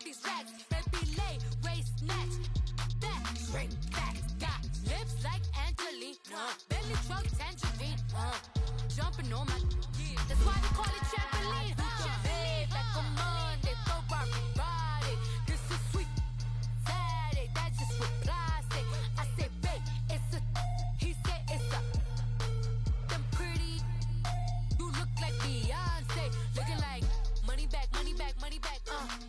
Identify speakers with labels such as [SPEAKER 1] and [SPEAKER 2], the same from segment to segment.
[SPEAKER 1] these racks. Baby lay, race snatch. Back, straight back. Got lips like Angelina. Belly truck tangerine. Jumping on my. That's why they call it trampoline. Trampoline. Like a Monday, Ferrari body. This is sweet. Saturday, that's just with plastic. I say, babe, it's a. He said it's a. Them pretty. You look like Beyonce. Looking like money back, money back, money back.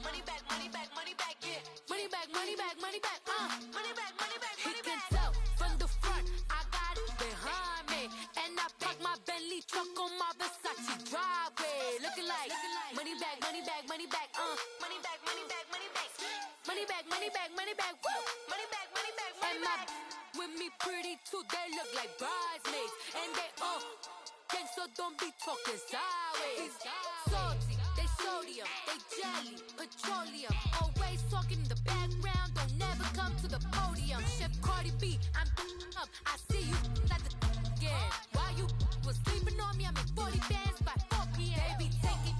[SPEAKER 1] Money back, money back, money back. Yeah. Money back, money back, money back. Money back, money back, money back. He can tell from the front. I got it behind me. And I park my Bentley truck on my Versace driveway. Looking like money back, money back, money back. Money back, money back, money back. Money back, money back, money back. Woo! Money back, money back, money back. With me pretty too, they look like bridesmaids. And they all gang, so don't be talking sideways. Salty, they sodium, they jelly, petroleum. Always talking in the background, don't never come to the podium. Chef Cardi B, I'm up. I see you at the again. While you was sleeping on me, I'm in 40 bands by 4 p.m. Baby, take it.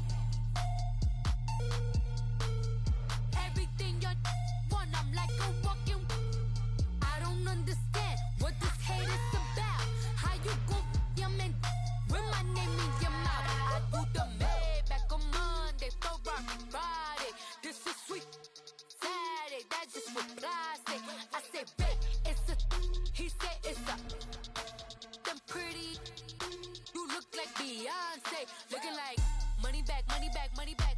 [SPEAKER 1] Everything you want, I'm like a walking. I don't understand what this hate is about. How you go your man with my name in your mouth? I do the Maybach on Monday, Ferrari Friday. This is sweet Saturday, that's just with plastic. I say, babe, it's a. He said it's a. Them pretty. You look like Beyonce. Looking like money back, money back, money back.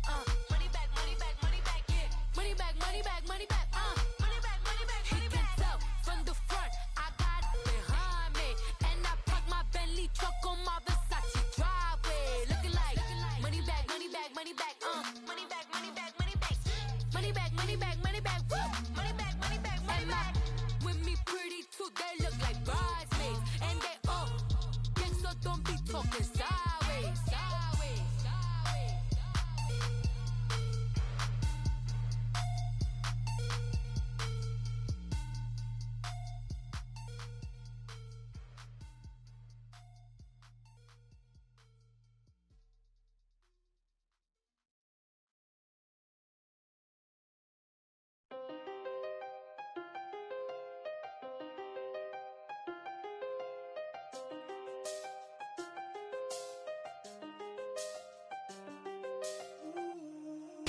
[SPEAKER 1] Money back, money back, money back. Yeah. Money back, money back, money back. Money back, money back, money back. He can tell from the front. I got it behind me. And I park my Bentley truck on my Versace driveway. Looking like money back, money back, money back. Money back, money back, money back. Money back, money back, money back. Woo! Money back, money back, money back. With me pretty too, they look like bridesmaids. And they all gang, so don't be talking sideways. Sideways.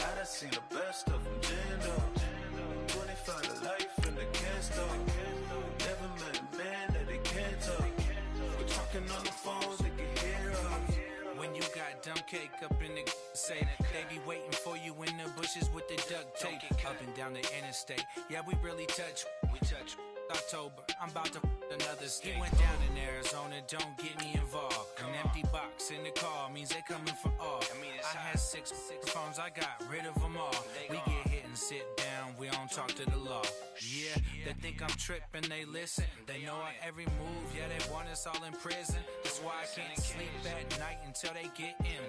[SPEAKER 2] I done seen the best of them, Jando. 25 to life in the can't stop. Never met a man that they can't talk. We're talking on the phones, they can hear us.
[SPEAKER 3] When you got dumb cake up in the say that they be waiting for you in the bushes with the duct tape up and down the interstate. Yeah, we really touch. We touch. October, I'm about to another state. He went down in Arizona, don't get me involved. An empty box in the car means they coming for all. I had six phones, I got rid of them all. We get hit and sit down, we don't talk to the law. Yeah, they think I'm tripping, they listen. They know our every move, yeah, they want us all in prison. That's why I can't sleep at night until they get in.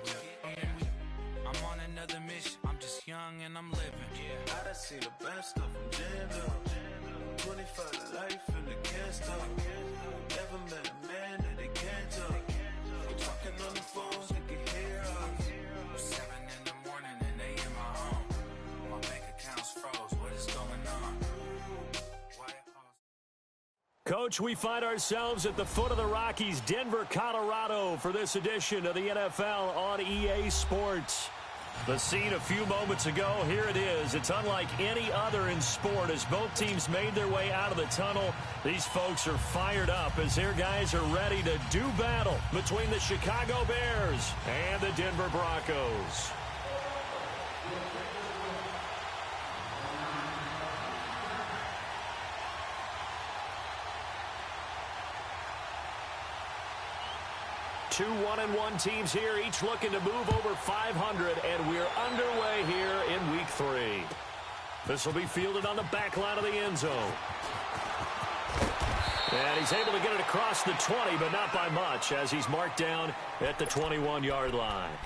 [SPEAKER 3] I'm on another mission, I'm just young and I'm living.
[SPEAKER 2] I done seen the best of them, Jando. 25 to life in the can't stop. Never met a man that they can't talk. We're talking on the phones, they can hear us.
[SPEAKER 3] 7 in the morning and they in my home. My bank account's froze, what is going on?
[SPEAKER 4] Coach, we find ourselves at the foot of the Rockies, Denver, Colorado, for this edition of the NFL on EA Sports. The scene a few moments ago, here it is. It's unlike any other in sport as both teams made their way out of the tunnel. These folks are fired up as their guys are ready to do battle between the Chicago Bears and the Denver Broncos. Two 1-1 teams here, each looking to move over 500, and we're underway here in Week 3. This will be fielded on the back line of the end zone. And he's able to get it across the 20, but not by much, as he's marked down at the 21-yard line.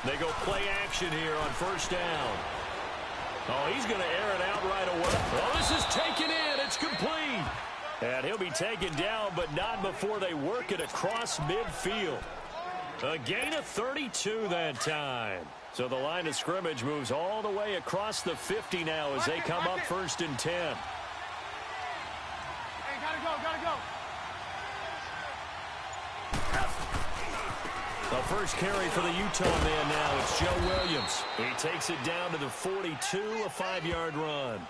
[SPEAKER 4] They go play action here on first down. Oh, he's going to air it out right away. Oh, this is taken in. It's complete. And he'll be taken down, but not before they work it across midfield. A gain of 32 that time. So the line of scrimmage moves all the way across the 50 now as they come up first and 10.
[SPEAKER 5] Hey, gotta go.
[SPEAKER 4] The first carry for the Utah man now. It's Joe Williams. He takes it down to the 42, a 5-yard run.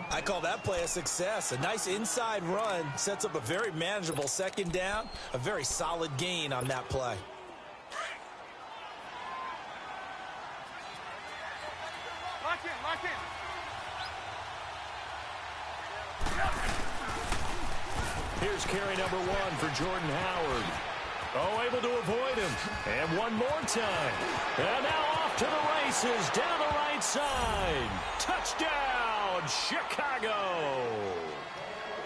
[SPEAKER 6] I call that play a success. A nice inside run sets up a very manageable second down. A very solid gain on that play.
[SPEAKER 5] Lock in.
[SPEAKER 4] Here's carry number 1 for Jordan Howard. Oh, able to avoid him. And one more time. And now off to the races down the right side. Touchdown, Chicago.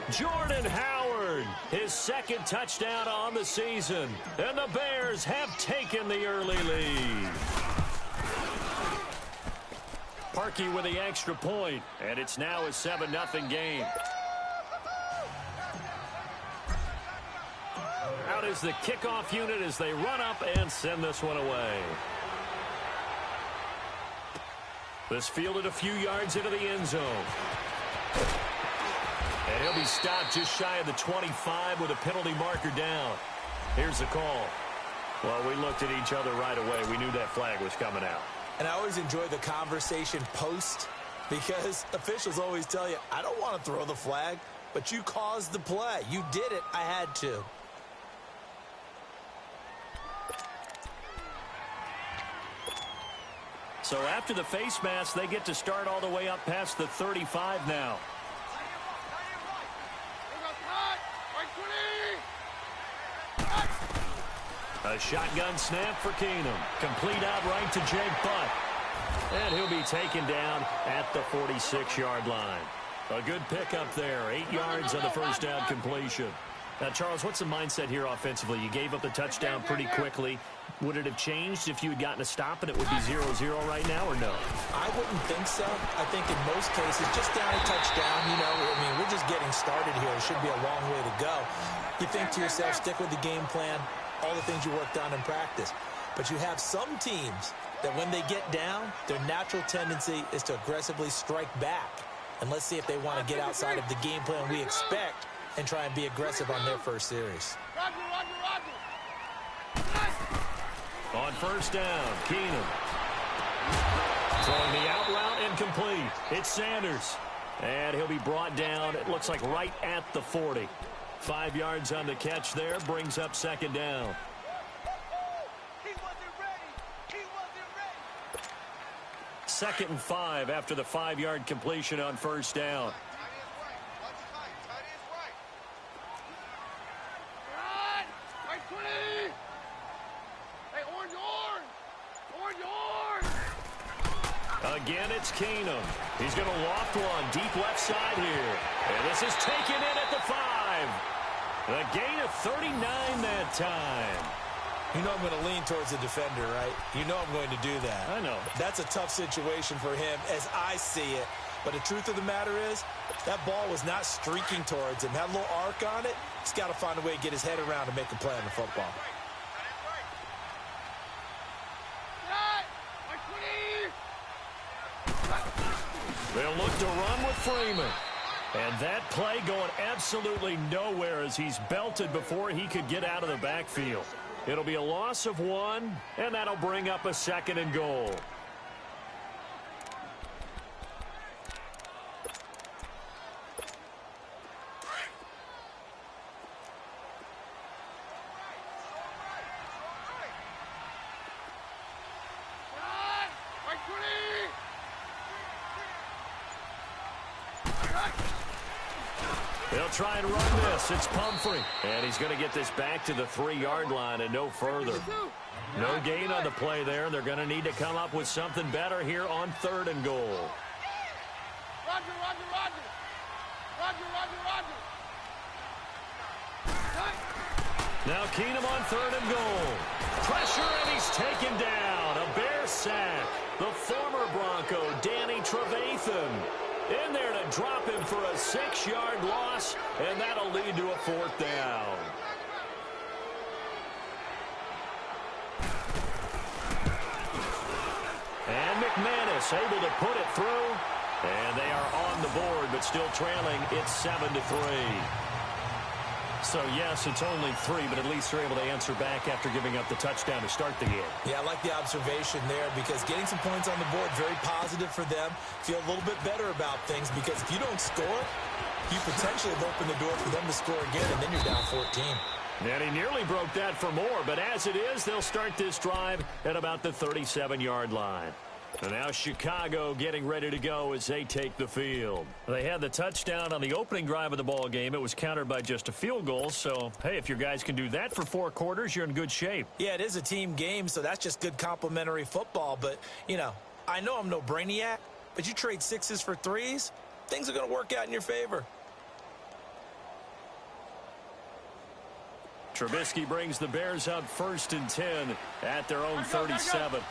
[SPEAKER 4] Jordan Howard, his second touchdown on the season. And the Bears have taken the early lead. Parkey with the extra point, and it's now a 7-0 game. Out is the kickoff unit as they run up and send this one away. This fielded a few yards into the end zone. And he'll be stopped just shy of the 25 with a penalty marker down. Here's the call. Well, we looked at each other right away. We knew that flag was coming out.
[SPEAKER 6] And I always enjoy the conversation post because officials always tell you, I don't want to throw the flag, but you caused the play. You did it. I had to.
[SPEAKER 4] So after the face mask, they get to start all the way up past the 35 now. A shotgun snap for Keenum. Complete out right to Jake Butt. And he'll be taken down at the 46-yard line. A good pickup there. 8 yards on the first down completion. Now, Charles, what's the mindset here offensively? You gave up the touchdown pretty quickly. Would it have changed if you had gotten a stop and it would be 0-0 right now, or no?
[SPEAKER 6] I wouldn't think so. I think in most cases, just down a touchdown, you know, I mean, we're just getting started here. It should be a long way to go. You think to yourself, stick with the game plan, all the things you worked on in practice. But you have some teams that when they get down, their natural tendency is to aggressively strike back. And let's see if they want to get outside of the game plan we expect and try and be aggressive on their first series.
[SPEAKER 5] Roger.
[SPEAKER 4] On first down, Keenum. Throwing the out route incomplete. It's Sanders. And he'll be brought down, it looks like right at the 40. 5 yards on the catch there, brings up second down.
[SPEAKER 5] He wasn't ready.
[SPEAKER 4] 2nd and 5 after the 5-yard completion on first down. Again, it's Keenum. He's going to loft one deep left side here. And this is taken in at the 5. A gain of 39 that time.
[SPEAKER 6] You know I'm going to lean towards the defender, right? You know I'm going to do that.
[SPEAKER 4] I know.
[SPEAKER 6] That's a tough situation for him as I see it. But the truth of the matter is, that ball was not streaking towards him. Had a little arc on it. He's got to find a way to get his head around and make a play on the football.
[SPEAKER 4] They'll look to run with Freeman. And that play going absolutely nowhere as he's belted before he could get out of the backfield. It'll be a loss of 1, and that'll bring up a 2nd and goal. They'll try and run this. It's Pumphrey. And he's going to get this back to the 3-yard line and no further. No gain on the play there. They're going to need to come up with something better here on 3rd and goal.
[SPEAKER 5] Roger.
[SPEAKER 4] Now Keenum on 3rd and goal. Pressure, and he's taken down. A Bear sack. The former Bronco, Danny Trevathan, in there to drop him for a 6-yard loss, and that'll lead to a 4th down. And McManus able to put it through, and they are on the board, but still trailing. It's 7-3. So, yes, it's only 3, but at least they're able to answer back after giving up the touchdown to start the game.
[SPEAKER 6] Yeah, I like the observation there because getting some points on the board, very positive for them. Feel a little bit better about things because if you don't score, you potentially have opened the door for them to score again, and then you're down 14.
[SPEAKER 4] And he nearly broke that for more, but as it is, they'll start this drive at about the 37-yard line. And now Chicago getting ready to go as they take the field. They had the touchdown on the opening drive of the ball game. It was countered by just a field goal. So, hey, if your guys can do that for 4 quarters, you're in good shape.
[SPEAKER 6] Yeah, it is a team game, so that's just good complimentary football. But, you know, I know I'm no brainiac, but you trade 6s for 3s, things are going to work out in your favor.
[SPEAKER 4] Trubisky brings the Bears up 1st and 10 at their own 37.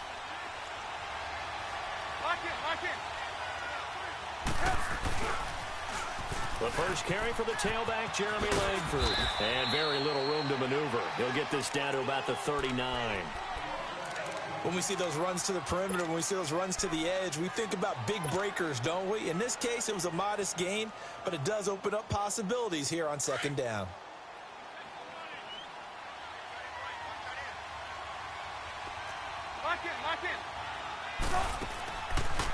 [SPEAKER 4] The first carry for the tailback, Jeremy Langford. And very little room to maneuver. He'll get this down to about the 39.
[SPEAKER 6] When we see those runs to the perimeter, when we see those runs to the edge, we think about big breakers, don't we? In this case, it was a modest gain, but it does open up possibilities here on 2nd down.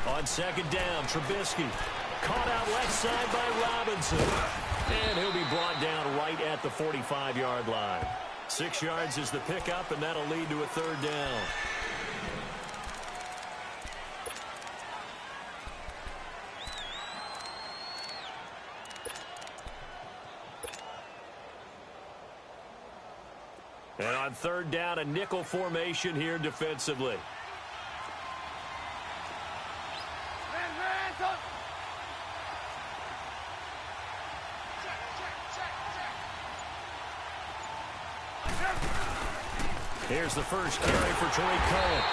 [SPEAKER 4] On 2nd down, Trubisky caught out left side by Robinson. And he'll be brought down right at the 45-yard line. 6 yards is the pickup, and that'll lead to a 3rd down. And on 3rd down, a nickel formation here defensively. Here's the first carry for Troy Cohen.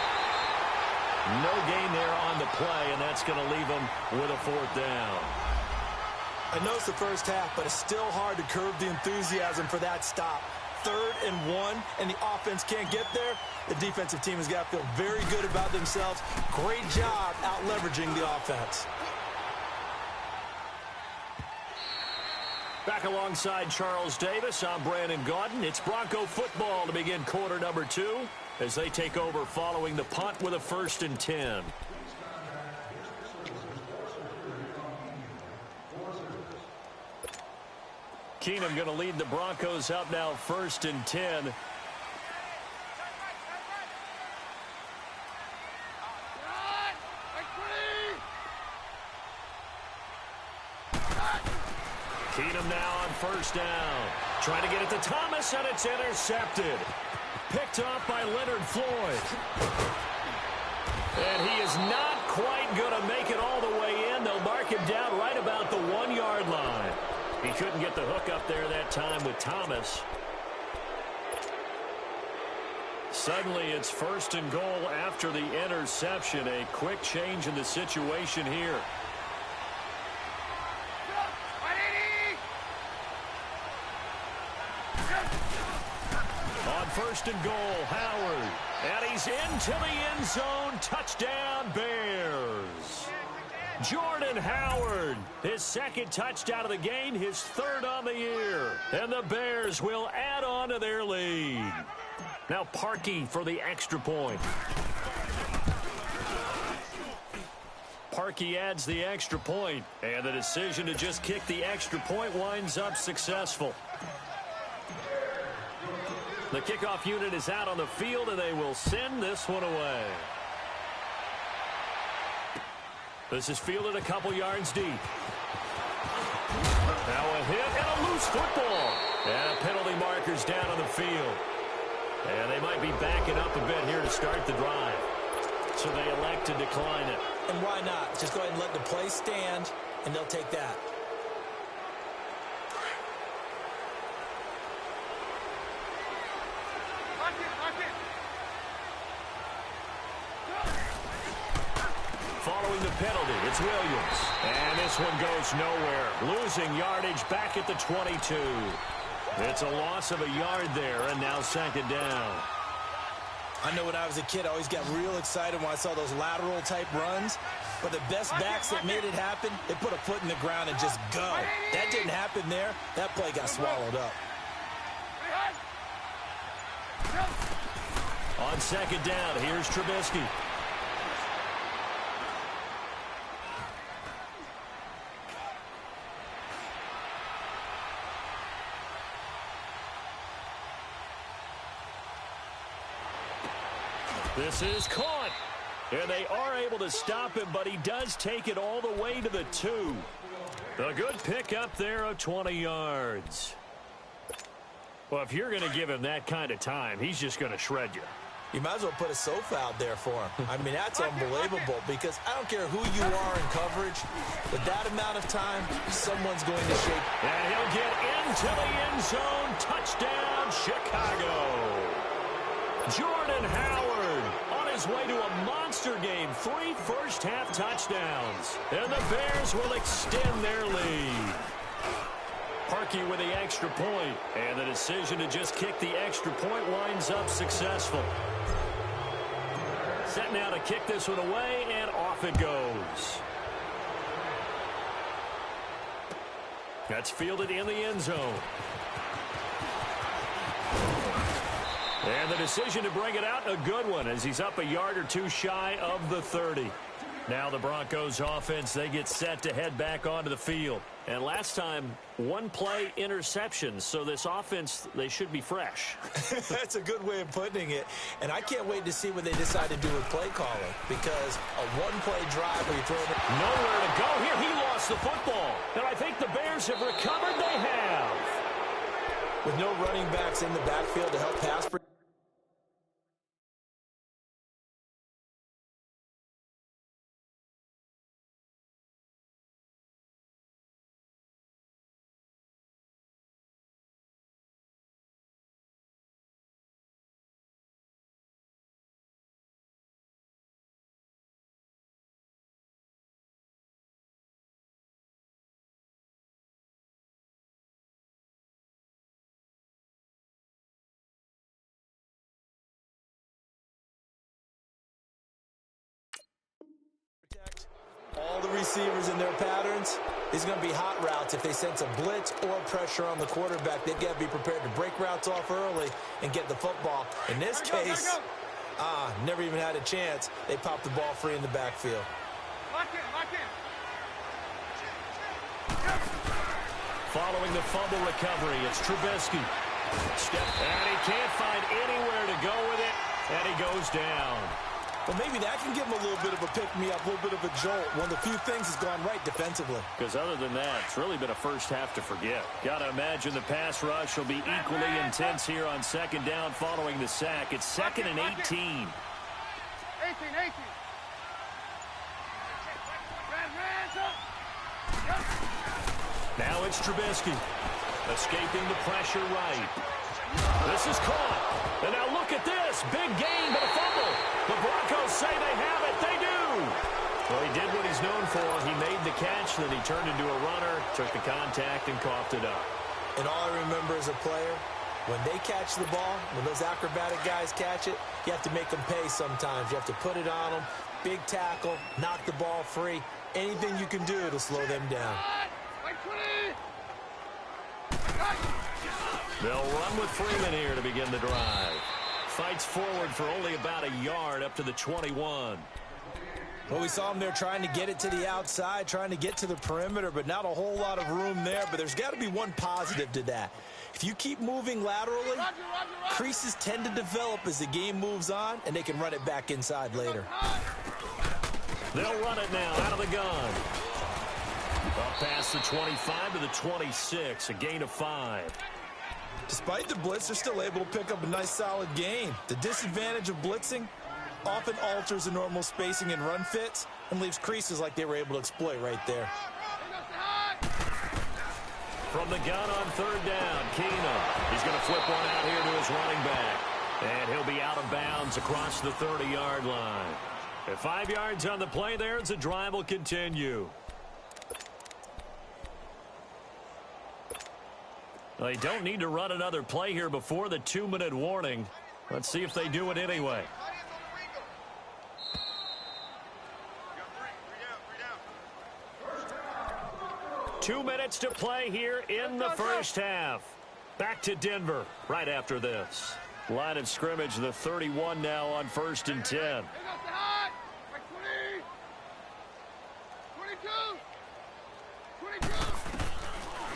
[SPEAKER 4] No gain there on the play, and that's going to leave him with a 4th down.
[SPEAKER 6] I know it's the first half, but it's still hard to curb the enthusiasm for that stop. 3rd and 1, and the offense can't get there. The defensive team has got to feel very good about themselves. Great job out leveraging the offense.
[SPEAKER 4] Back alongside Charles Davis, I'm Brandon Gaudin. It's Bronco football to begin quarter number 2 as they take over following the punt with a 1st and 10. Keenum going to lead the Broncos up now 1st and 10. Keenum now on 1st down. Trying to get it to Thomas, and it's intercepted. Picked off by Leonard Floyd. And he is not quite going to make it all the way in. They'll mark him down right about the 1-yard line. He couldn't get the hook up there that time with Thomas. Suddenly it's 1st and goal after the interception. A quick change in the situation here. On 1st and goal, Howard. And he's into the end zone. Touchdown, Bears. Jordan Howard, his 2nd touchdown of the game, his 3rd on the year. And the Bears will add on to their lead. Now Parkey for the extra point. Parkey adds the extra point, and the decision to just kick the extra point winds up successful. The kickoff unit is out on the field, and they will send this one away. This is fielded a couple yards deep. Now a hit and a loose football. And penalty markers down on the field. And they might be backing up a bit here to start the drive. So they elect to decline it.
[SPEAKER 6] And why not? Just go ahead and let the play stand, and they'll take that.
[SPEAKER 4] penalty. It's Williams. And this one goes nowhere. Losing yardage back at the 22. It's a loss of a yard there, and now second down.
[SPEAKER 6] I know when I was a kid, I always got real excited when I saw those lateral-type runs. But the best backs that made it happen, they put a foot in the ground and just go. That didn't happen there. That play got swallowed up.
[SPEAKER 4] On second down, here's Trubisky. This is caught. And they are able to stop him, but he does take it all the way to the 2. A good pickup there of 20 yards. Well, if you're going to give him that kind of time, he's just going to shred you.
[SPEAKER 6] You might as well put a sofa out there for him. I mean, that's unbelievable because I don't care who you are in coverage. With that amount of time, someone's going to shake.
[SPEAKER 4] And he'll get into the end zone. Touchdown, Chicago. Jordan Howard on his way to a monster game. 3 first-half touchdowns. And the Bears will extend their lead. Parkey with the extra point. And the decision to just kick the extra point winds up successful. Set now to kick this one away, and off it goes. That's fielded in the end zone. And the decision to bring it out, a good one, as he's up a yard or two shy of the 30. Now the Broncos offense, they get set to head back onto the field. And last time, one play interception, so this offense, they should be fresh.
[SPEAKER 6] That's a good way of putting it. And I can't wait to see what they decide to do with play calling, because a one-play drive where you throw it.
[SPEAKER 4] Nowhere to go here. He lost the football. And I think the Bears have recovered. They have.
[SPEAKER 6] With no running backs in the backfield to help pass. All the receivers in their patterns. These are going to be hot routes. If they sense a blitz or pressure on the quarterback, they've got to be prepared to break routes off early and get the football. In this case, never even had a chance. They popped the ball free in the backfield.
[SPEAKER 5] Lock in.
[SPEAKER 4] Following the fumble recovery, it's Trubisky. And he can't find anywhere to go with it, and he goes down.
[SPEAKER 6] Well, maybe that can give him a little bit of a pick-me-up, a little bit of a jolt. One of the few things has gone right defensively.
[SPEAKER 4] Because other than that, it's really been a first half to forget. Got to imagine the pass rush will be equally intense here on second down following the sack. It's 2nd and 18.
[SPEAKER 5] 18.
[SPEAKER 4] Now it's Trubisky. Escaping the pressure right. This is caught. And now look at this. Big gain, but a fumble. The Broncos say they have it. They do. Well, he did what he's known for. He made the catch, then he turned into a runner, took the contact, and coughed it up.
[SPEAKER 6] And all I remember as a player, when they catch the ball, when those acrobatic guys catch it, you have to make them pay sometimes. You have to put it on them. Big tackle, knock the ball free. Anything you can do to slow them down.
[SPEAKER 4] They'll run with Freeman here to begin the drive. Fights forward for only about a yard up to the 21.
[SPEAKER 6] Well, we saw him there trying to get it to the outside, trying to get to the perimeter, but not a whole lot of room there. But there's got to be one positive to that. If you keep moving laterally, creases tend to develop as the game moves on, and they can run it back inside later.
[SPEAKER 4] They'll run it now out of the gun. Up past the 25 to the 26, a gain of 5.
[SPEAKER 6] Despite the blitz, they're still able to pick up a nice solid gain. The disadvantage of blitzing often alters the normal spacing and run fits and leaves creases like they were able to exploit right there.
[SPEAKER 4] From the gun on third down, Keenum. He's going to flip one out here to his running back. And he'll be out of bounds across the 30-yard line. At 5 yards on the play there, as the drive will continue. They don't need to run another play here before the 2-minute warning. Let's see if they do it anyway. 2 minutes to play here in the first half. Back to Denver right after this. Line of scrimmage, the 31 now on 1st and 10.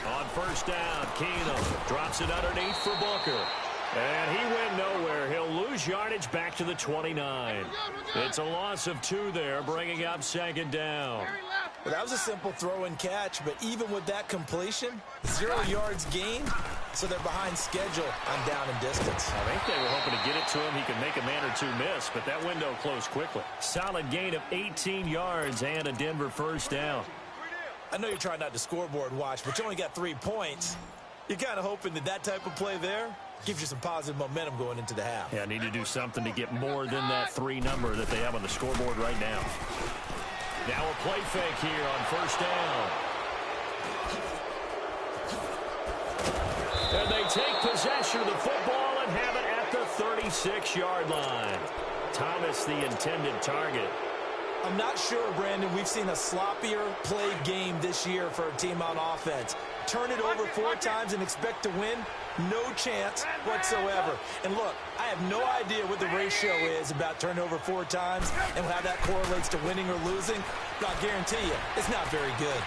[SPEAKER 4] On first down, Keenum drops it underneath for Booker. And he went nowhere. He'll lose yardage back to the 29. It's a loss of 2 there, bringing up 2nd down.
[SPEAKER 6] Well, that was a simple throw and catch, but even with that completion, 0 yards gained, so they're behind schedule on down and distance.
[SPEAKER 4] I think they were hoping to get it to him. He could make a man or two miss, but that window closed quickly. Solid gain of 18 yards and a Denver first down.
[SPEAKER 6] I know you're trying not to scoreboard watch, but you only got 3 points. You're kind of hoping that that type of play there gives you some positive momentum going into the half.
[SPEAKER 4] Yeah, need to do something to get more than that 3 number that they have on the scoreboard right now. Now a play fake here on first down. And they take possession of the football and have it at the 36-yard line. Thomas, the intended target.
[SPEAKER 6] I'm not sure, Brandon, we've seen a sloppier play game this year for a team on offense. Turn it over 4 times and expect to win? No chance whatsoever. And look, I have no idea what the ratio is about turnover 4 times and how that correlates to winning or losing, but I'll guarantee you, it's not very good.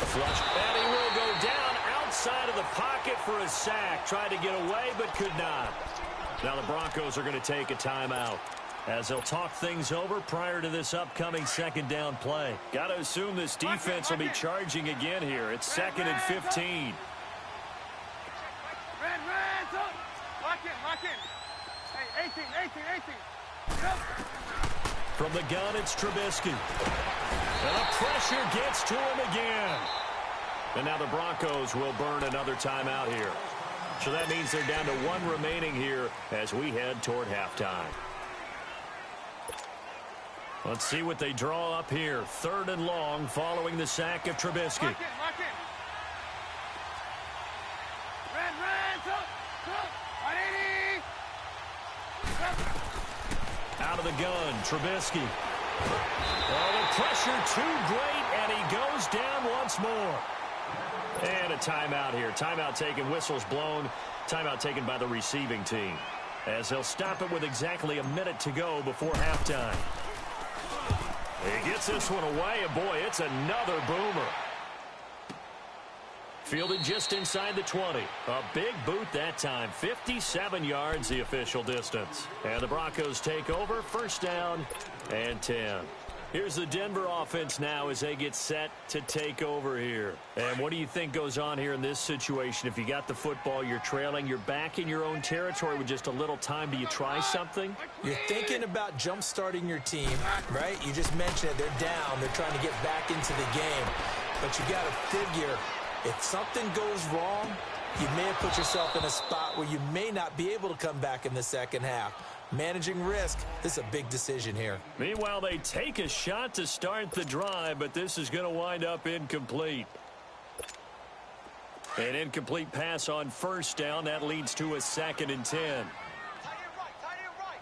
[SPEAKER 4] A flush, and he will go down outside of the pocket for a sack. Tried to get away, but could not. Now the Broncos are going to take a timeout as they'll talk things over prior to this upcoming 2nd down play. Got to assume this defense will be charging again here. It's 2nd and 15.
[SPEAKER 5] Lock in. Hey, 18.
[SPEAKER 4] From the gun, it's Trubisky. And the pressure gets to him again. And now the Broncos will burn another timeout here. So that means they're down to 1 remaining here as we head toward halftime. Let's see what they draw up here. 3rd and long following the sack of Trubisky.
[SPEAKER 5] Lock in.
[SPEAKER 4] Out of the gun, Trubisky. Oh, the pressure too great, and he goes down once more. And a timeout here. Timeout taken, whistles blown. Timeout taken by the receiving team, as they'll stop it with exactly a minute to go before halftime. He gets this one away, and boy, it's another boomer. Fielded just inside the 20. A big boot that time. 57 yards, the official distance. And the Broncos take over. 1st down and 10. Here's the Denver offense now as they get set to take over here. And what do you think goes on here in this situation? If you got the football, you're trailing, you're back in your own territory with just a little time. Do you try something?
[SPEAKER 6] You're thinking about jump-starting your team, right? You just mentioned it. They're down. They're trying to get back into the game. But you got to figure, if something goes wrong, you may have put yourself in a spot where you may not be able to come back in the second half. Managing risk, this is a big decision here.
[SPEAKER 4] Meanwhile, they take a shot to start the drive, but this is going to wind up incomplete. An incomplete pass on 1st down. That leads to a 2nd and 10.
[SPEAKER 5] Tight end right.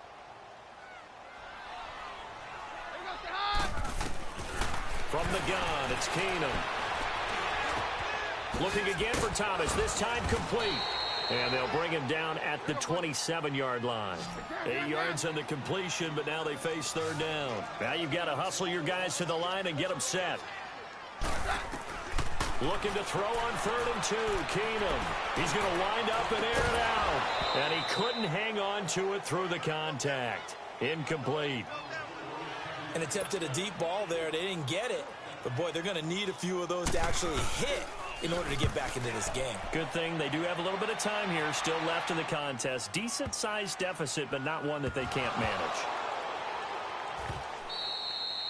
[SPEAKER 4] From the gun, it's Keenum. Looking again for Thomas, this time complete. And they'll bring him down at the 27-yard line. 8 yards on the completion, but now they face 3rd down. Now you've got to hustle your guys to the line and get them set. Looking to throw on 3rd and 2. Keenum. He's going to wind up and air it out. And he couldn't hang on to it through the contact. Incomplete.
[SPEAKER 6] And attempted a deep ball there. They didn't get it. But, boy, they're going to need a few of those to actually hit in order to get back into this game.
[SPEAKER 4] Good thing they do have a little bit of time here still left in the contest. Decent-sized deficit, but not one that they can't manage.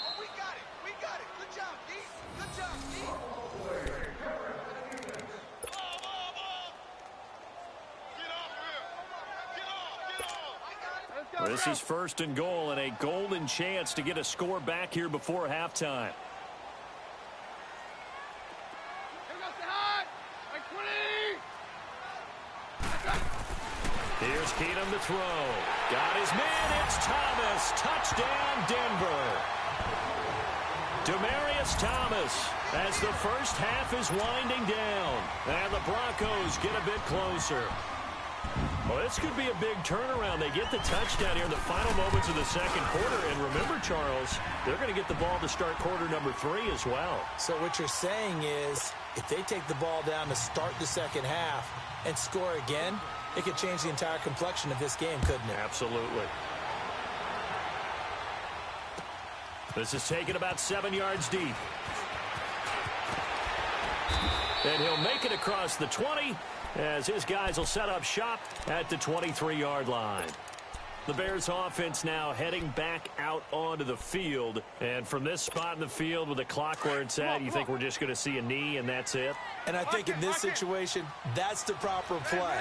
[SPEAKER 5] Oh, we got it. Good job, D. Get off here. Get off.
[SPEAKER 4] This is first and goal and a golden chance to get a score back here before halftime. Here's Keenum to throw. Got his man. It's Thomas. Touchdown, Denver. Demaryius Thomas as the first half is winding down. And the Broncos get a bit closer. Well, this could be a big turnaround. They get the touchdown here in the final moments of the second quarter. And remember, Charles, they're going to get the ball to start quarter number 3 as well. So
[SPEAKER 6] what you're saying is if they take the ball down to start the second half and score again, it could change the entire complexion of this game, couldn't it?
[SPEAKER 4] Absolutely. This is taken about 7 yards deep. And he'll make it across the 20 as his guys will set up shop at the 23-yard line. The Bears offense now heading back out onto the field. And from this spot in the field with the clock where it's at, you think we're just going to see a knee and that's it?
[SPEAKER 6] And I think in this situation, that's the proper play.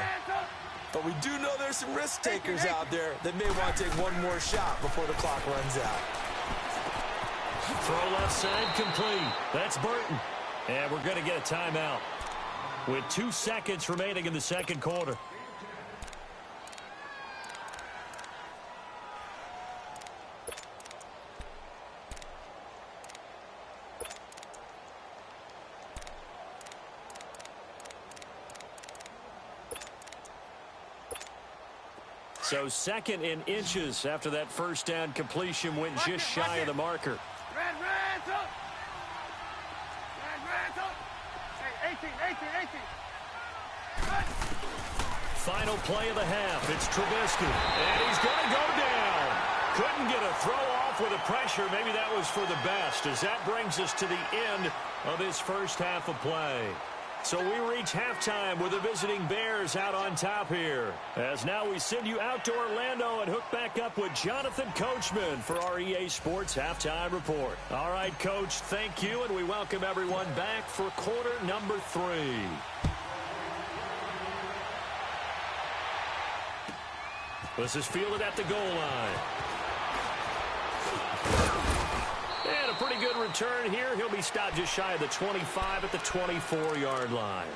[SPEAKER 6] But we do know there's some risk takers out there that may want to take one more shot before the clock runs out.
[SPEAKER 4] Throw left side complete. That's Burton. And we're going to get a timeout with 2 seconds remaining in the second quarter. So second in inches after that first down completion went just shy of the marker. Final play of the half. It's Trubisky. And he's going to go down. Couldn't get a throw off with the pressure. Maybe that was for the best, as that brings us to the end of this first half of play. So we reach halftime with the visiting Bears out on top here. As now we send you out to Orlando and hook back up with Jonathan Coachman for our EA Sports Halftime Report. All right, Coach, thank you, and we welcome everyone back for quarter number 3. This is fielded at the goal line. And a pretty good return here. He'll be stopped just shy of the 25 at the 24-yard line.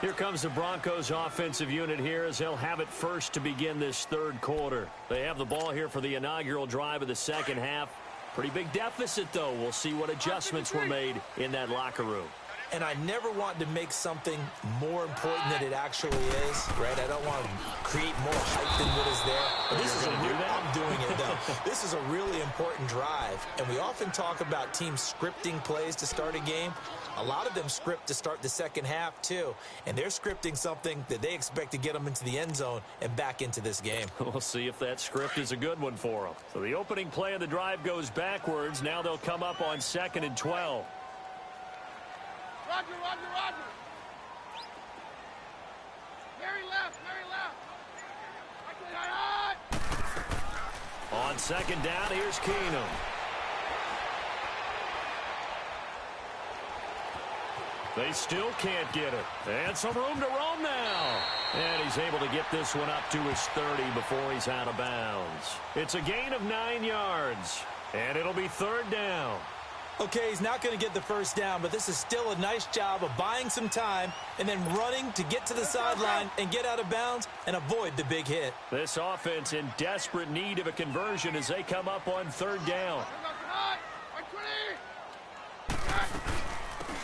[SPEAKER 4] Here comes the Broncos offensive unit here as they'll have it first to begin this third quarter. They have the ball here for the inaugural drive of the second half. Pretty big deficit, though. We'll see what adjustments were made in that locker room.
[SPEAKER 6] And I never want to make something more important than it actually is, right? I don't want to create more hype than what is there. But this is I'm doing it, though. This is a really important drive. And we often talk about teams scripting plays to start a game. A lot of them script to start the second half, too. And they're scripting something that they expect to get them into the end zone and back into this game.
[SPEAKER 4] We'll see if that script is a good one for them. So the opening play of the drive goes backwards. Now they'll come up on 2nd and 12.
[SPEAKER 5] Roger, Roger, Roger. Mary left, Mary left.
[SPEAKER 4] On second down, here's Keenum. They still can't get it. And some room to roam now. And he's able to get this one up to his 30 before he's out of bounds. It's a gain of 9 yards. And it'll be third down.
[SPEAKER 6] Okay, he's not going to get the first down, but this is still a nice job of buying some time and then running to get to the sideline and get out of bounds and avoid the big hit.
[SPEAKER 4] This offense in desperate need of a conversion as they come up on third down. On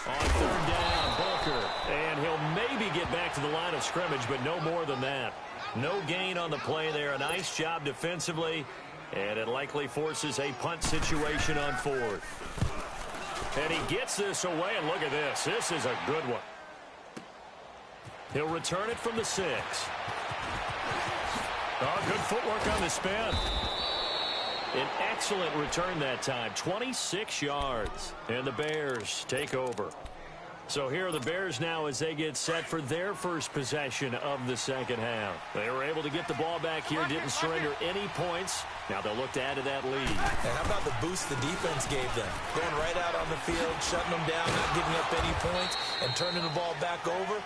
[SPEAKER 4] third down, Booker. And he'll maybe get back to the line of scrimmage, but no more than that. No gain on the play there. A nice job defensively, and it likely forces a punt situation on fourth. And he gets this away, and look at this. This is a good one. He'll return it from the 6. Oh, good footwork on the spin. An excellent return that time. 26 yards. And the Bears take over. So here are the Bears now as they get set for their first possession of the second half. They were able to get the ball back here, didn't surrender any points. Now they'll look to add to that lead.
[SPEAKER 6] And how about the boost the defense gave them? Going right out on the field, shutting them down, not giving up any points, and turning the ball back over.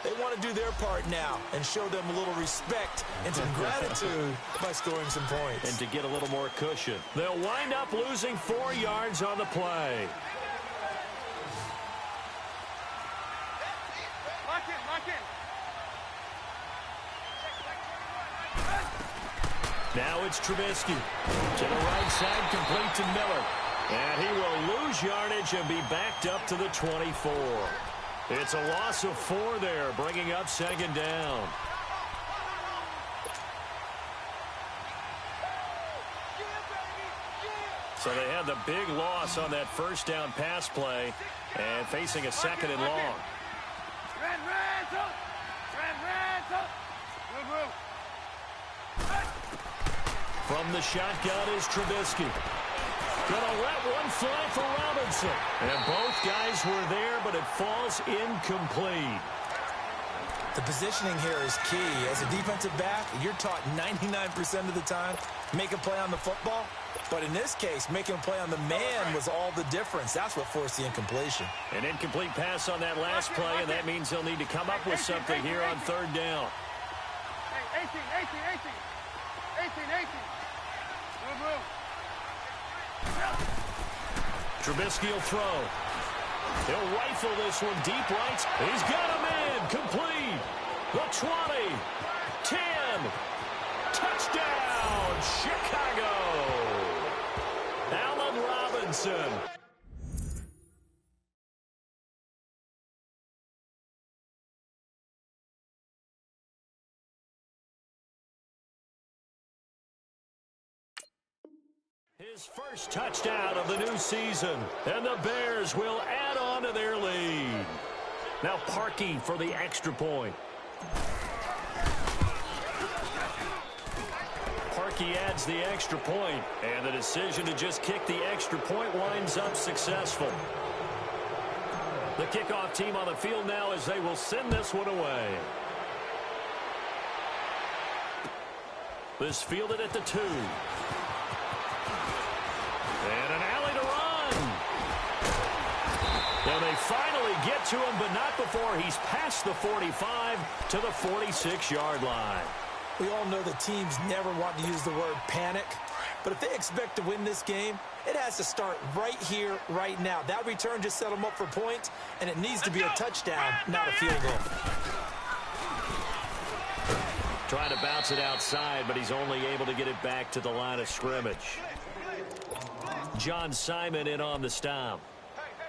[SPEAKER 6] They want to do their part now and show them a little respect and some gratitude by scoring some points.
[SPEAKER 4] And to get a little more cushion. They'll wind up losing 4 yards on the play.
[SPEAKER 5] Lock in, lock in.
[SPEAKER 4] Now it's Trubisky. To the right side, complete to Miller. And he will lose yardage and be backed up to the 24. It's a loss of 4 there, bringing up second down. So they had the big loss on that first down pass play and facing a second and long. From the shotgun is Trubisky. Gonna let one fly for Robinson. And both guys were there, but it falls incomplete.
[SPEAKER 6] The positioning here is key. As a defensive back, you're taught 99% of the time, make a play on the football. But in this case, making a play on the man was all the difference. That's what forced the incompletion.
[SPEAKER 4] An incomplete pass on that last play, and that means he'll need to come up with something here on third down.
[SPEAKER 5] 18. Move.
[SPEAKER 4] Trubisky will throw. He'll rifle this one deep right. He's got a man. Complete. The 20. 10. Touchdown, Chicago. Allen Robinson. His first touchdown of the new season, and the Bears will add on to their lead. Now Parkey for the extra point. Parkey adds the extra point, and the decision to just kick the extra point winds up successful. The kickoff team on the field now as they will send this one away. This fielded at the 2. And an alley to run. And they finally get to him, but not before he's past the 45 to the 46-yard line.
[SPEAKER 6] We all know the teams never want to use the word panic, but if they expect to win this game, it has to start right here, right now. That return just set them up for points, and it needs to be a touchdown, not a field goal.
[SPEAKER 4] Trying to bounce it outside, but he's only able to get it back to the line of scrimmage. John Simon in on the stop.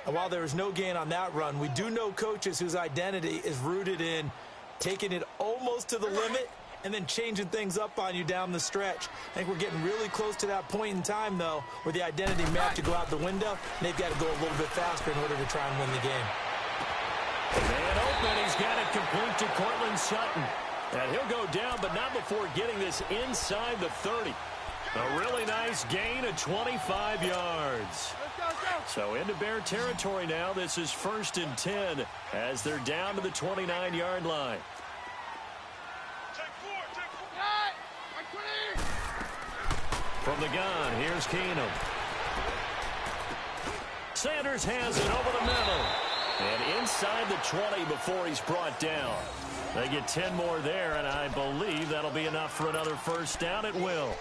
[SPEAKER 6] And while there is no gain on that run, we do know coaches whose identity is rooted in taking it almost to the limit and then changing things up on you down the stretch. I think we're getting really close to that point in time, though, where the identity may have to go out the window, and they've got to go a little bit faster in order to try and win the game.
[SPEAKER 4] Man open, he's got it complete to Cortland Sutton. And he'll go down, but not before getting this inside the 30. A really nice gain of 25 yards. So into Bear territory now. This is 1st and 10 as they're down to the 29-yard line. From the gun, here's Keenum. Sanders has it over the middle. And inside the 20 before he's brought down. They get 10 more there, and I believe that'll be enough for another first down. It will.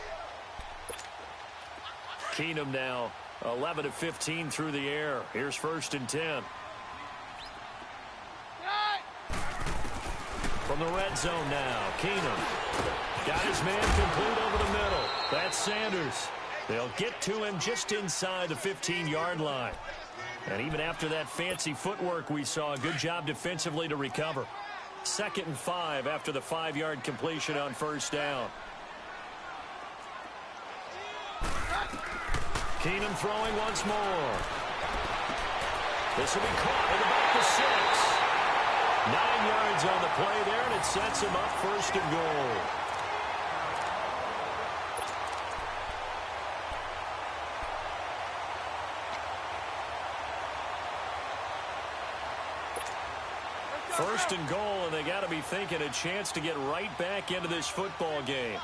[SPEAKER 4] Keenum now 11 of 15 through the air. Here's 1st and 10. From the red zone now, Keenum got his man complete over the middle. That's Sanders. They'll get to him just inside the 15-yard line. And even after that fancy footwork we saw, a good job defensively to recover. 2nd and 5 after the 5-yard completion on first down. Keenum throwing once more. This will be caught at about the 6. 9 yards on the play there, and it sets him up 1st and goal. First and goal, and they got to be thinking a chance to get right back into this football game.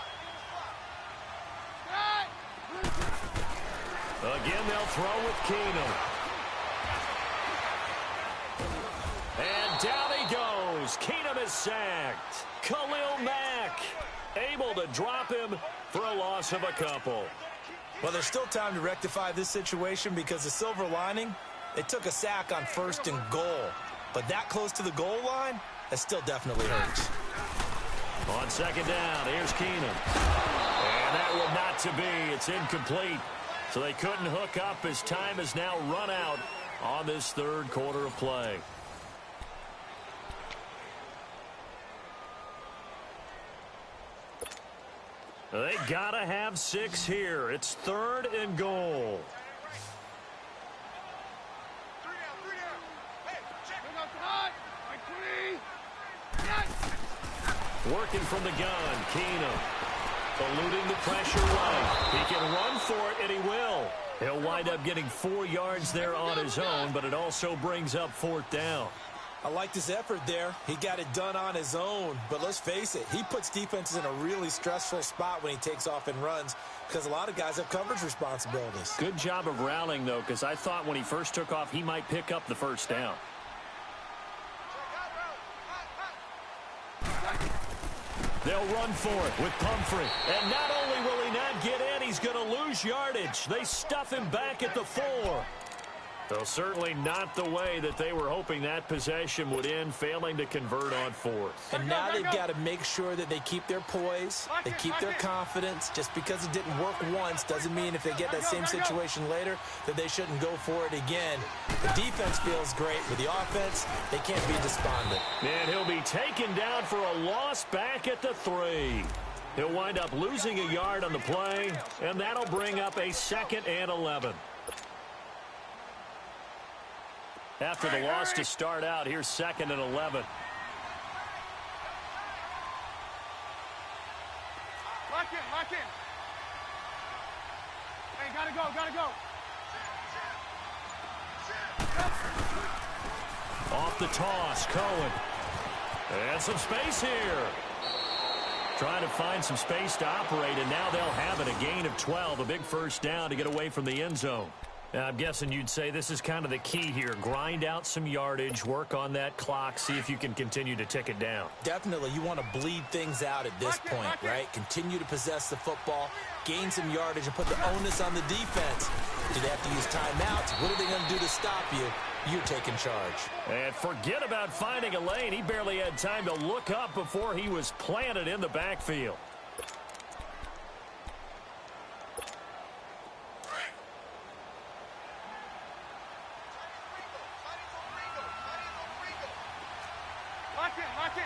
[SPEAKER 4] Again, they'll throw with Keenum. And down he goes. goes. Keenum is sacked. Khalil Mack able to drop him for a loss of a couple.
[SPEAKER 6] Well, there's still time to rectify this situation because the silver lining, they took a sack on 1st and goal. But that close to the goal line, that still definitely hurts.
[SPEAKER 4] On 2nd down, here's Keenum. And that will not to be. It's incomplete. So they couldn't hook up as time has now run out on this 3rd quarter of play. They gotta have 6 here. It's 3rd and goal. Working from the gun, Keenum. Eluding the pressure right. He can run for it, and he will. He'll wind up getting 4 yards there on his own, but it also brings up 4th down.
[SPEAKER 6] I liked his effort there. He got it done on his own. But let's face it, he puts defenses in a really stressful spot when he takes off and runs because a lot of guys have coverage responsibilities.
[SPEAKER 4] Good job of rallying, though, because I thought when he first took off, he might pick up the 1st down. They'll run for it with Pumphrey. And not only will he not get in, he's going to lose yardage. They stuff him back at the 4. Though certainly not the way that they were hoping that possession would end, failing to convert on 4th.
[SPEAKER 6] And now they've got to make sure that they keep their poise, they keep their confidence. Just because it didn't work once doesn't mean if they get that same situation later that they shouldn't go for it again. The defense feels great, but the offense, they can't be despondent.
[SPEAKER 4] And he'll be taken down for a loss back at the 3. He'll wind up losing a yard on the play, and that'll bring up a 2nd and 11. After the loss to start out, here's 2nd and 11.
[SPEAKER 5] Lock in. Hey, gotta go.
[SPEAKER 4] Off the toss, Cohen. And some space here. Trying to find some space to operate, and now they'll have it. A gain of 12, a big 1st down to get away from the end zone. Now, I'm guessing you'd say this is kind of the key here. Grind out some yardage, work on that clock, see if you can continue to tick it down.
[SPEAKER 6] Definitely. You want to bleed things out at this point, right? Continue to possess the football, gain some yardage, and put the onus on the defense. Do they have to use timeouts? What are they going to do to stop you? You're taking charge.
[SPEAKER 4] And forget about finding a lane. He barely had time to look up before he was planted in the backfield.
[SPEAKER 5] Lock in.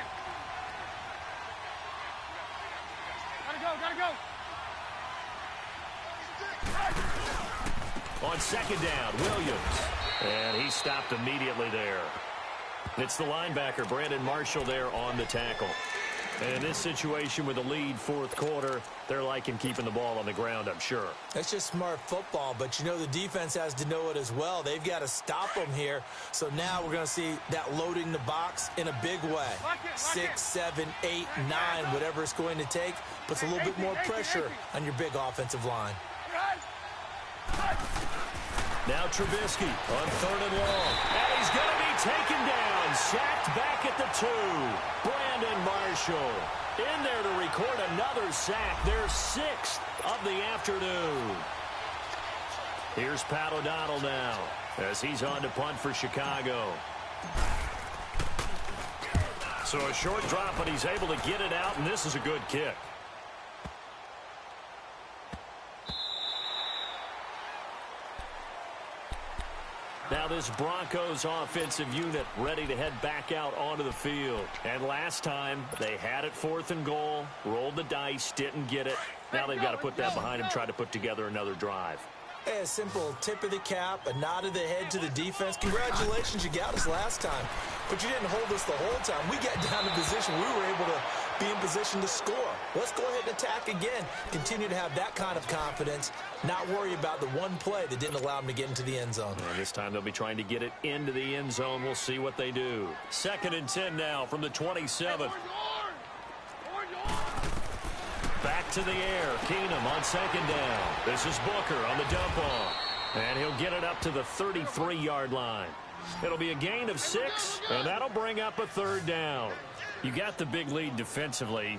[SPEAKER 5] Gotta go.
[SPEAKER 4] On 2nd down, Williams. And he stopped immediately there. It's the linebacker, Brandon Marshall, there on the tackle. And in this situation with a lead 4th quarter, they're liking keeping the ball on the ground, I'm sure.
[SPEAKER 6] That's just smart football, but you know the defense has to know it as well. They've got to stop them here. So now we're going to see that loading the box in a big way. 6, 7, 8, 9, whatever it's going to take, puts a little bit more pressure on your big offensive line.
[SPEAKER 4] Now Trubisky on 3rd and long. And he's going to be taken down, sacked back at the 2. Brandon Marshall in there to record another sack, their 6th of the afternoon. Here's Pat O'Donnell now as he's on to punt for Chicago. So a short drop, but he's able to get it out, and this is a good kick. Now this Broncos offensive unit ready to head back out onto the field. And last time, they had it 4th and goal, rolled the dice, didn't get it. Now they've got to put that behind them, try to put together another drive.
[SPEAKER 6] Hey, a simple tip of the cap, a nod of the head to the defense. Congratulations, you got us last time. But you didn't hold us the whole time. We got down in position. We were able to be in position to score. Let's go ahead and attack again. Continue to have that kind of confidence. Not worry about the one play that didn't allow them to get into the end zone.
[SPEAKER 4] And this time they'll be trying to get it into the end zone. We'll see what they do. 2nd and 10 now from the 27. Back to the air. Keenum on 2nd down. This is Booker on the dump off. And he'll get it up to the 33-yard line. It'll be a gain of 6, and that'll bring up a 3rd down. You got the big lead defensively.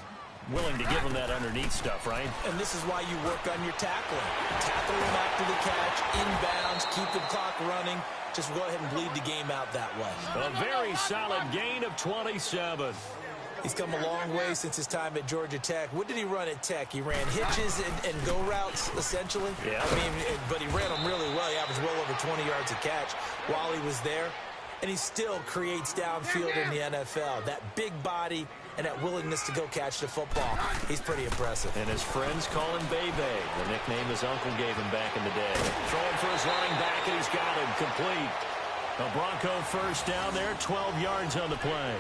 [SPEAKER 4] Willing to give them that underneath stuff, right?
[SPEAKER 6] And this is why you work on your tackling. Tackle them after the catch, inbounds, keep the clock running. Just go ahead and bleed the game out that way.
[SPEAKER 4] A very solid gain of 27.
[SPEAKER 6] He's come a long way since his time at Georgia Tech. What did he run at Tech? He ran hitches and go routes, essentially.
[SPEAKER 4] Yeah.
[SPEAKER 6] I mean, but he ran them really well. He averaged well over 20 yards a catch while he was there. And he still creates downfield in the NFL. That big body and that willingness to go catch the football. He's pretty impressive.
[SPEAKER 4] And his friends call him Bebe, the nickname his uncle gave him back in the day. Throwing for his running back, and he's got him complete. A Bronco 1st down there, 12 yards on the play.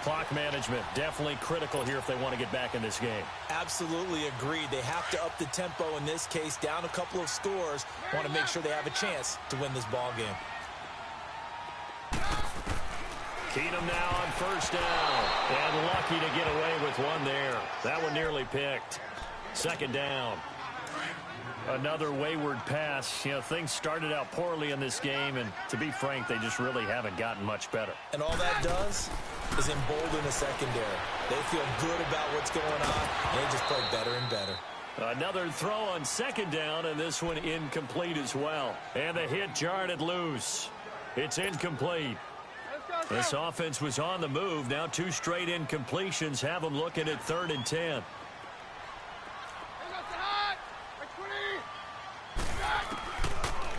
[SPEAKER 4] Clock management definitely critical here if they want to get back in this game. Absolutely agreed. They have to up the tempo in this case, down a couple of scores. Want to make sure they have a chance to win this ball game. Keenum now on 1st down. And lucky to get away with one there. That one nearly picked. 2nd down. Another wayward pass. You know, things started out poorly in this game, and to be frank, they just really haven't gotten much better. And all that does is embolden the secondary. They feel good about what's going on, and they just play better and better. Another throw on 2nd down, and this one incomplete as well. And the hit jarred it loose. It's incomplete. This offense was on the move. Now 2 straight incompletions have them looking at 3rd and 10.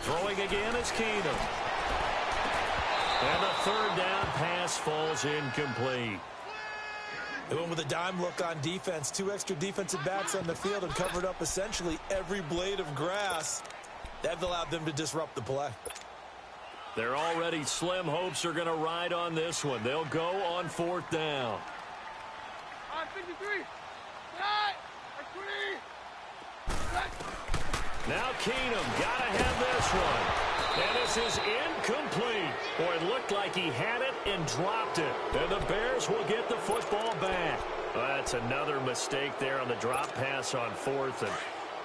[SPEAKER 4] Throwing again is Keenum. And the 3rd down pass falls incomplete. They went with a dime look on defense. 2 extra defensive backs on the field and covered up essentially every blade of grass. That allowed them to disrupt the play. Their already slim hopes are going to ride on this one. They'll go on 4th down.
[SPEAKER 5] 53.
[SPEAKER 4] Now Keenum got to have this one. And this is incomplete. Boy, it looked like he had it and dropped it. And the Bears will get the football back. That's another mistake there on the drop pass on 4th. And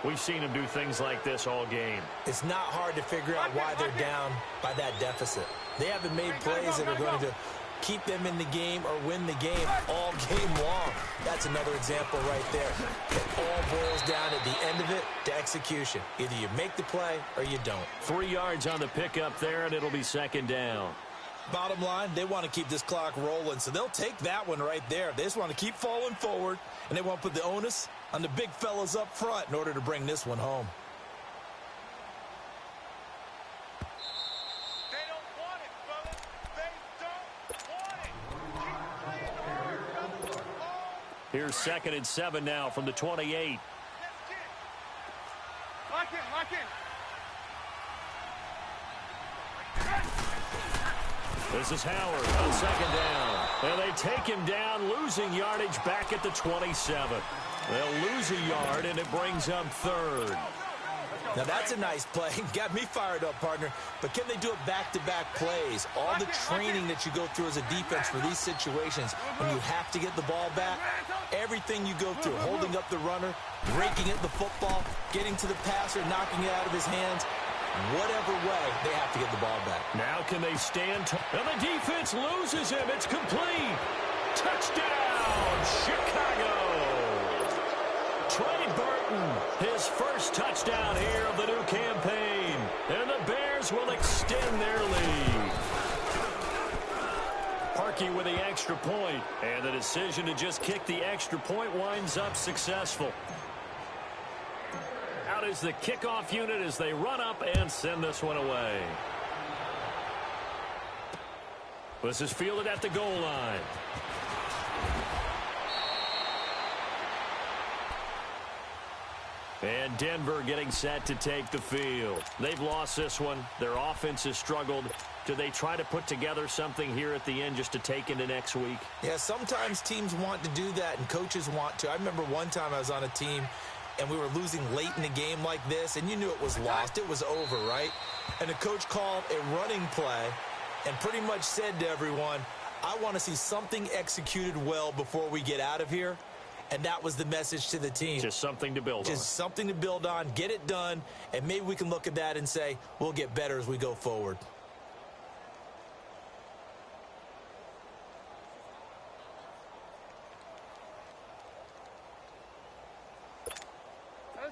[SPEAKER 4] we've seen him do things like this all game. It's not hard to figure out why they're down by that deficit. They haven't made plays that are going to keep them in the game or win the game all game long. That's another example right there. It all boils down at the end of it to execution. Either you make the play or you don't. 3 yards on the pickup there, and it'll be 2nd down. Bottom line, they want to keep this clock rolling, so they'll take that one right there. They just want to keep falling forward, and they want to put the onus on the big fellas up front in order to bring this one home.
[SPEAKER 5] They don't want it, fellas. They don't want it.
[SPEAKER 4] Here's 2nd and 7 now from the 28.
[SPEAKER 5] Lock in, lock in.
[SPEAKER 4] This is Howard on 2nd down. And they take him down, losing yardage back at the 27. They'll lose a yard, and it brings up 3rd. Now, that's a nice play. Got me fired up, partner. But can they do it back-to-back plays? All the training that you go through as a defense for these situations, when you have to get the ball back, everything you go through, holding up the runner, breaking at the football, getting to the passer, knocking it out of his hands, whatever way, they have to get the ball back. Now can they stand tall? And the defense loses him. It's complete. Touchdown, Chicago. Trey Burton, his first touchdown here of the new campaign. And the Bears will extend their lead. Parkey with the extra point. And the decision to just kick the extra point winds up successful. Out is the kickoff unit as they run up and send this one away. This is fielded at the goal line. And Denver getting set to take the field. They've lost this one. Their offense has struggled. Do they try to put together something here at the end just to take into next week? Yeah, sometimes teams want to do that and coaches want to. I remember one time I was on a team and we were losing late in the game like this, and you knew it was lost. It was over, right? And the coach called a running play and pretty much said to everyone, I want to see something executed well before we get out of here. And that was the message to the team. Just something to build on. Just something to build on, get it done, and maybe we can look at that and say, we'll get better as we go forward.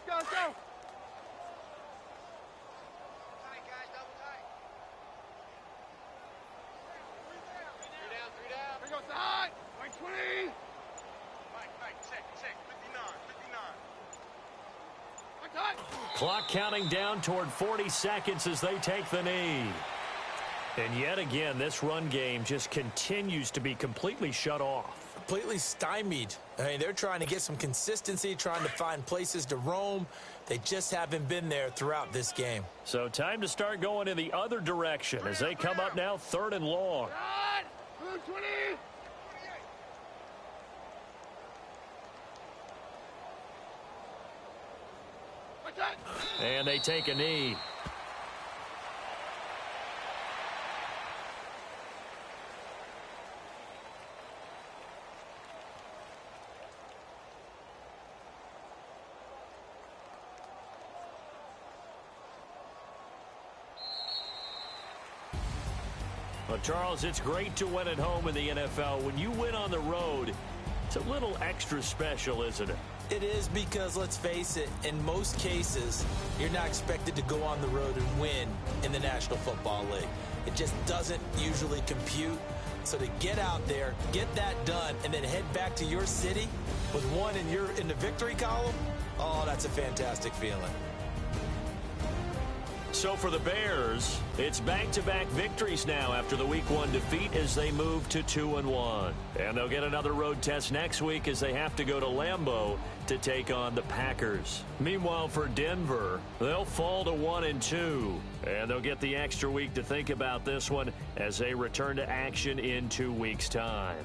[SPEAKER 5] let's go, let's go.
[SPEAKER 7] Tight, guys, double tight. Three down.
[SPEAKER 5] Here goes the high. Like 20.
[SPEAKER 7] Mike, check. 59.
[SPEAKER 5] Cut.
[SPEAKER 4] Clock counting down toward 40 seconds as they take the knee. And yet again, this run game just continues to be completely shut off.
[SPEAKER 6] Completely stymied. I mean, they're trying to get some consistency, trying to find places to roam. They just haven't been there throughout this game.
[SPEAKER 4] So time to start going in the other direction as they come up now 3rd and long.
[SPEAKER 5] Cut. Blue 20. Cut.
[SPEAKER 4] And they take a knee. Well, Charles, it's great to win at home in the NFL. When you win on the road, it's a little extra special, isn't it?
[SPEAKER 6] It is because, let's face it, in most cases, you're not expected to go on the road and win in the National Football League. It just doesn't usually compute. So to get out there, get that done, and then head back to your city with one in the victory column, oh, that's a fantastic feeling.
[SPEAKER 4] So for the Bears, it's back-to-back victories now after the Week 1 defeat as they move to 2-1. And they'll get another road test next week as they have to go to Lambeau to take on the Packers. Meanwhile, for Denver, they'll fall to 1-2. And they'll get the extra week to think about this one as they return to action in 2 weeks' time.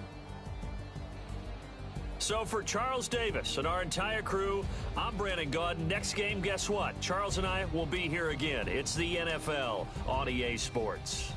[SPEAKER 4] So for Charles Davis and our entire crew, I'm Brandon Gaudin. Next game, guess what? Charles and I will be here again. It's the NFL on EA Sports.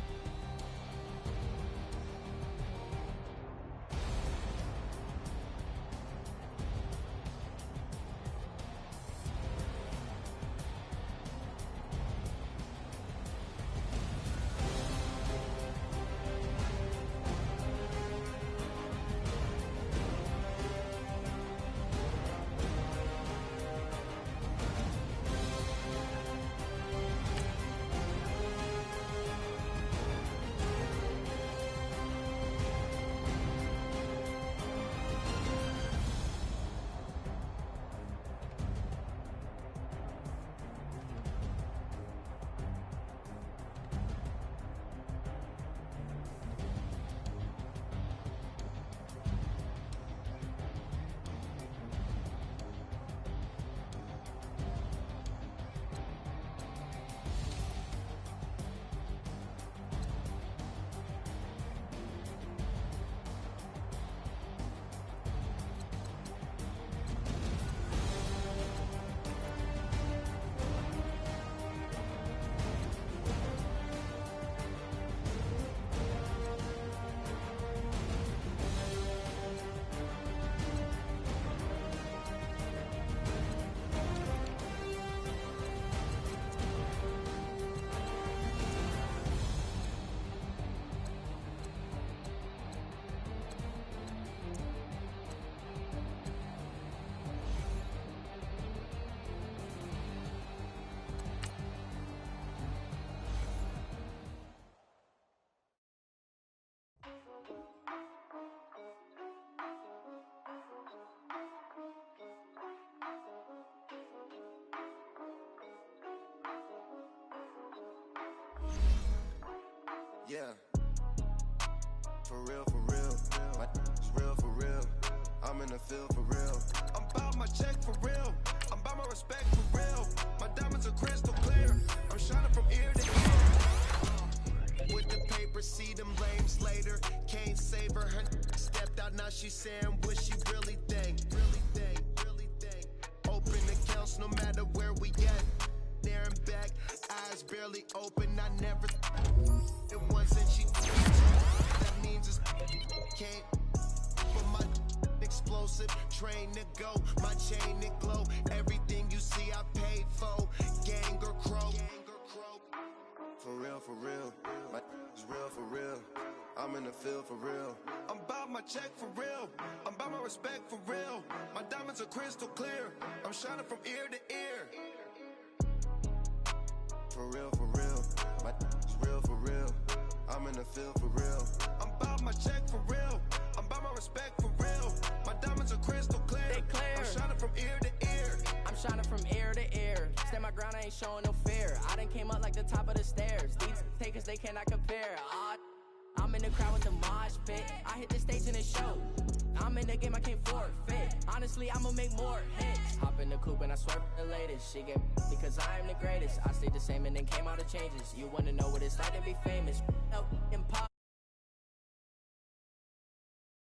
[SPEAKER 2] Yeah. For real, like, it's real for real. I'm in the field for real. I'm about my check for real. I'm about my respect for real. My diamonds are crystal clear. I'm shining from ear to ear. With the paper, see them lames later. Can't save her. Her stepped out, now she's saying what she really think. Open accounts no matter where we at. There and back, eyes barely open. I never it once and she that means it's can't. But my explosive train to go, my chain to glow. Everything you see I paid for, gang or crow. For real, my is real for real. I'm in the field for real. I'm about my check for real. I'm about my respect for real. My diamonds are crystal clear. I'm shining from ear to ear. For real, my is real for real. I'm in the field for real. I'm about my check for real. I'm about my respect for real. My diamonds are crystal clear.
[SPEAKER 8] They clear.
[SPEAKER 2] I'm shining from ear to ear.
[SPEAKER 8] I'm shining from ear to ear. Stand my ground, I ain't showing no fear. I done came up like the top of the stairs. These takers, they cannot compare. I'm in the crowd with the mosh pit. I hit the stage and it showed. I'm in the game, I can't forfeit. Honestly, I'ma make more hits. Hop in the coupe and I swerve the latest. She get because I am the greatest. I stayed the same and then came out of changes. You wanna know what it's like to be famous? No, in pop.